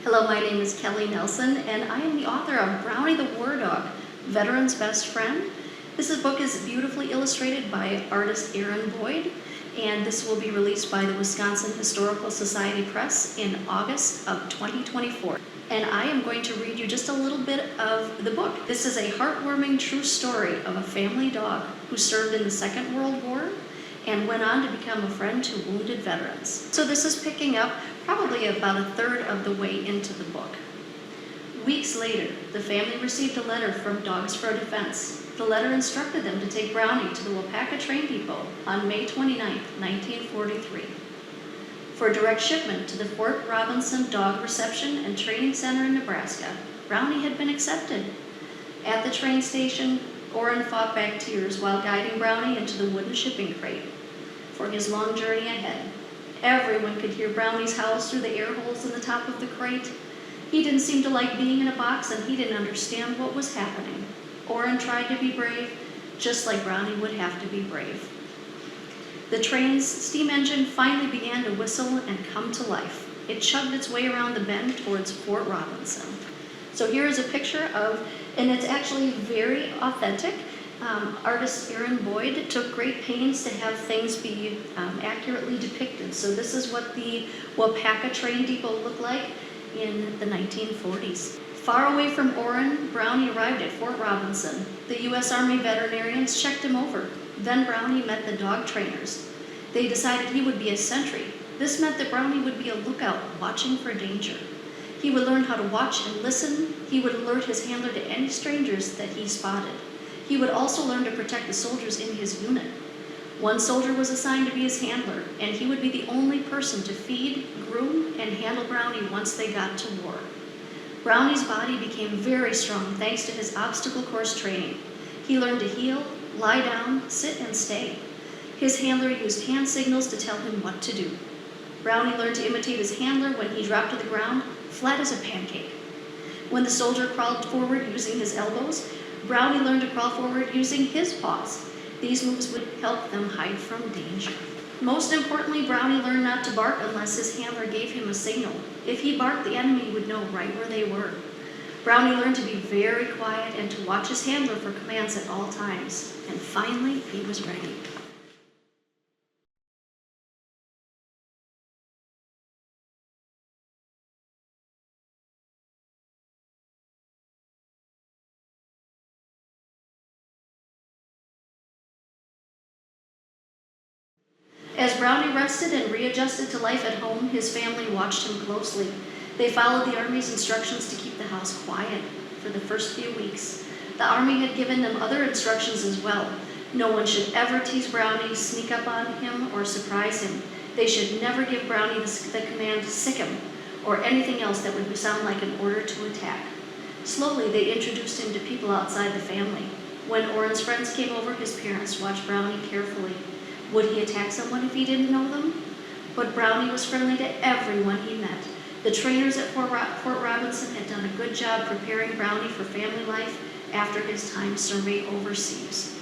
Hello, my name is Kelly Nelson, and I am the author of Brownie the War Dog, Veteran's Best Friend. This book is beautifully illustrated by artist Aaron Boyd, and this will be released by the Wisconsin Historical Society Press in August of 2024. And I am going to read you just a little bit of the book. This is a heartwarming true story of a family dog who served in the Second World War and went on to become a friend to wounded veterans. So this is picking up probably about a third of the way into the book. Weeks later, the family received a letter from Dogs for Defense. The letter instructed them to take Brownie to the Waupaca train depot on May 29, 1943. For direct shipment to the Fort Robinson Dog Reception and Training Center in Nebraska, Brownie had been accepted. At the train station, Orrin fought back tears while guiding Brownie into the wooden shipping crate for his long journey ahead. Everyone could hear Brownie's howls through the air holes in the top of the crate. He didn't seem to like being in a box, and he didn't understand what was happening. Orrin tried to be brave, just like Brownie would have to be brave. The train's steam engine finally began to whistle and come to life. It chugged its way around the bend towards Fort Robinson. So here is a picture of, and it's actually very authentic. Artist Aaron Boyd took great pains to have things be accurately depicted. So this is what the Waupaca train depot looked like in the 1940s. Far away from Orrin, Brownie arrived at Fort Robinson. The U.S. Army veterinarians checked him over. Then Brownie met the dog trainers. They decided he would be a sentry. This meant that Brownie would be a lookout, watching for danger. He would learn how to watch and listen. He would alert his handler to any strangers that he spotted. He would also learn to protect the soldiers in his unit. One soldier was assigned to be his handler, and he would be the only person to feed, groom, and handle Brownie once they got to war. Brownie's body became very strong thanks to his obstacle course training. He learned to heel, lie down, sit, and stay. His handler used hand signals to tell him what to do. Brownie learned to imitate his handler when he dropped to the ground, flat as a pancake. When the soldier crawled forward using his elbows, Brownie learned to crawl forward using his paws. These moves would help them hide from danger. Most importantly, Brownie learned not to bark unless his handler gave him a signal. If he barked, the enemy would know right where they were. Brownie learned to be very quiet and to watch his handler for commands at all times. And finally, he was ready. As Brownie rested and readjusted to life at home, his family watched him closely. They followed the Army's instructions to keep the house quiet for the first few weeks. The Army had given them other instructions as well. No one should ever tease Brownie, sneak up on him, or surprise him. They should never give Brownie the command to sick him, or anything else that would sound like an order to attack. Slowly, they introduced him to people outside the family. When Orrin's friends came over, his parents watched Brownie carefully. Would he attack someone if he didn't know them? But Brownie was friendly to everyone he met. The trainers at Fort Robinson had done a good job preparing Brownie for family life after his time serving overseas.